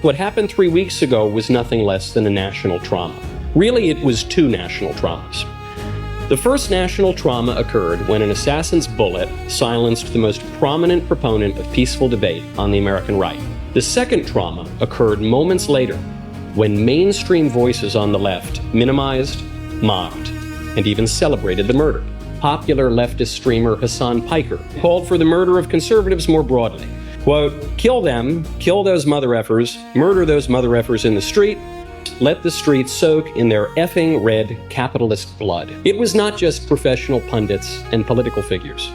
What happened 3 weeks ago was nothing less than a national trauma. Really, it was two national traumas. The first national trauma occurred when an assassin's bullet silenced the most prominent proponent of peaceful debate on the American right. The second trauma occurred moments later when mainstream voices on the left minimized, mocked, and even celebrated the murder. Popular leftist streamer Hassan Piker called for the murder of conservatives more broadly. Quote, "Kill them, kill those mother effers, murder those mother effers in the street, let the streets soak in their effing red capitalist blood." It was not just professional pundits and political figures.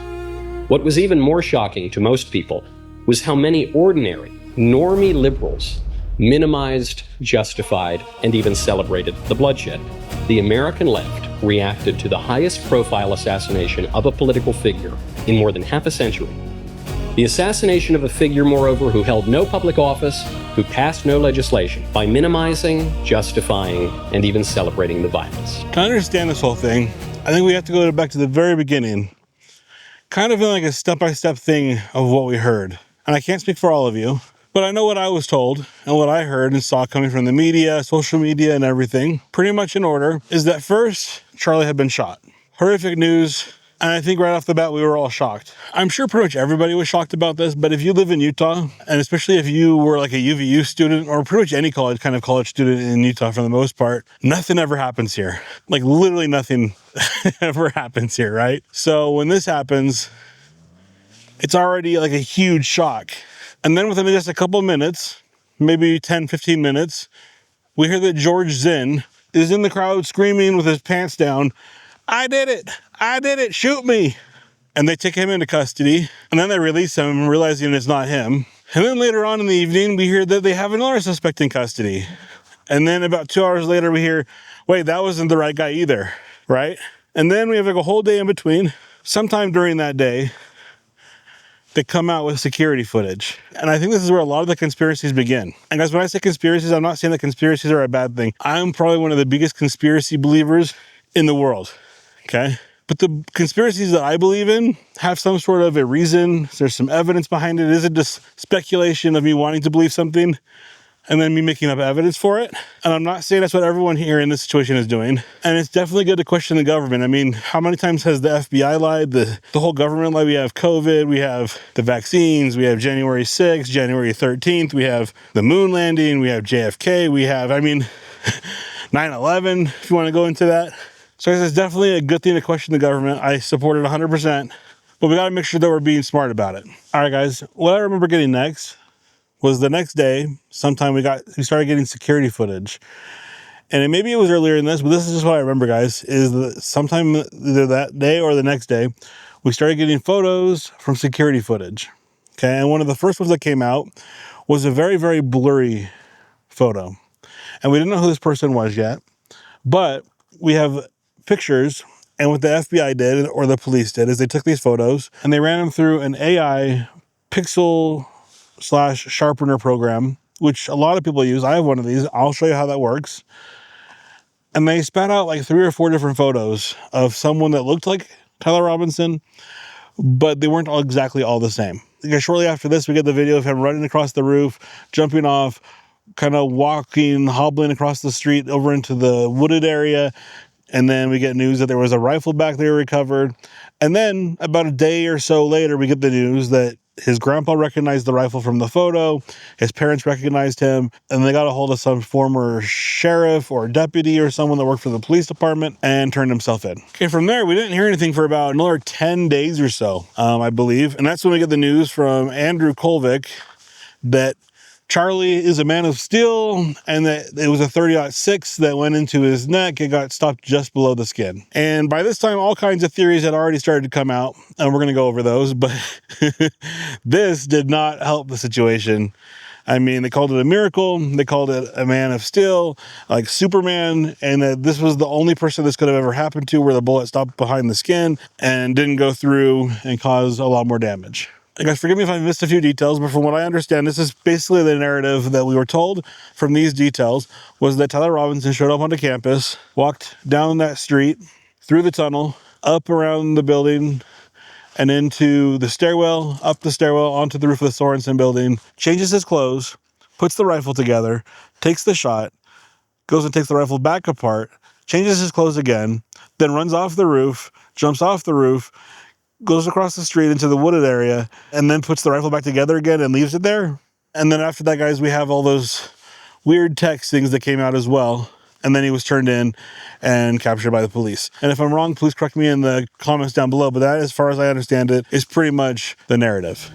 What was even more shocking to most people was how many ordinary, normie liberals minimized, justified, and even celebrated the bloodshed. The American left reacted to the highest profile assassination of a political figure in more than half a century. The assassination of a figure, moreover, who held no public office, who passed no legislation, by minimizing, justifying, and even celebrating the violence. To understand this whole thing, I think we have to go back to the very beginning, kind of in like a step-by-step thing of what we heard. And I can't speak for all of you, but I know what I was told and what I heard and saw coming from the media, social media, and everything, pretty much in order, is that first, Charlie had been shot. Horrific news. And I think right off the bat, we were all shocked. I'm sure pretty much everybody was shocked about this, but if you live in Utah, and especially if you were like a UVU student, or pretty much any kind of college student in Utah for the most part, nothing ever happens here. Like literally nothing ever happens here, right? So when this happens, it's already like a huge shock. And then within just a couple of minutes, maybe 10, 15 minutes, we hear that George Zinn is in the crowd screaming with his pants down, "I did it! I did it! Shoot me!" And they take him into custody, and then they release him, realizing it's not him. And then later on in the evening, we hear that they have another suspect in custody. And then about 2 hours later, we hear, wait, that wasn't the right guy either, right? And then we have like a whole day in between. Sometime during that day, they come out with security footage. And I think this is where a lot of the conspiracies begin. And guys, when I say conspiracies, I'm not saying that conspiracies are a bad thing. I'm probably one of the biggest conspiracy believers in the world. Okay. But the conspiracies that I believe in have some sort of a reason. There's some evidence behind it. It isn't just speculation of me wanting to believe something and then me making up evidence for it. And I'm not saying that's what everyone here in this situation is doing. And it's definitely good to question the government. I mean, how many times has the FBI lied? The whole government lied. We have COVID, we have the vaccines, we have January 6th, January 13th, we have the moon landing, we have JFK, we have, 9/11, if you want to go into that. So it's definitely a good thing to question the government. I support it 100%, but we got to make sure that we're being smart about it. All right, guys, what I remember getting next was the next day, sometime we started getting security footage. And maybe it was earlier in this, but this is just what I remember, guys, is that sometime either that day or the next day, we started getting photos from security footage. Okay, and one of the first ones that came out was a very, very blurry photo. And we didn't know who this person was yet, but we have pictures, and what the FBI did, or the police did, is they took these photos and they ran them through an AI pixel/sharpener program, which a lot of people use. I have one of these. I'll show you how that works. And they spat out like 3 or 4 different photos of someone that looked like Tyler Robinson, but they weren't exactly all the same. Shortly after this, we get the video of him running across the roof, jumping off, kind of walking, hobbling across the street over into the wooded area. And then we get news that there was a rifle back there recovered. And then about a day or so later, we get the news that his grandpa recognized the rifle from the photo. His parents recognized him. And they got a hold of some former sheriff or deputy or someone that worked for the police department and turned himself in. Okay, from there, we didn't hear anything for about another 10 days or so, I believe. And that's when we get the news from Andrew Kolvik that Charlie is a man of steel, and that it was a .30-06 that went into his neck. It got stopped just below the skin. And by this time, all kinds of theories had already started to come out, and we're going to go over those, but this did not help the situation. I mean, they called it a miracle. They called it a man of steel, like Superman, and that this was the only person this could have ever happened to where the bullet stopped behind the skin and didn't go through and cause a lot more damage. Guys, forgive me if I missed a few details, but from what I understand, this is basically the narrative that we were told from these details, was that Tyler Robinson showed up onto campus, walked down that street, through the tunnel, up around the building, and into the stairwell, up the stairwell, onto the roof of the Sorensen building, changes his clothes, puts the rifle together, takes the shot, goes and takes the rifle back apart, changes his clothes again, then runs off the roof, jumps off the roof, goes across the street into the wooded area, and then puts the rifle back together again and leaves it there. And then after that, guys, we have all those weird text things that came out as well. And then he was turned in and captured by the police. And if I'm wrong, please correct me in the comments down below. But that, as far as I understand it, is pretty much the narrative.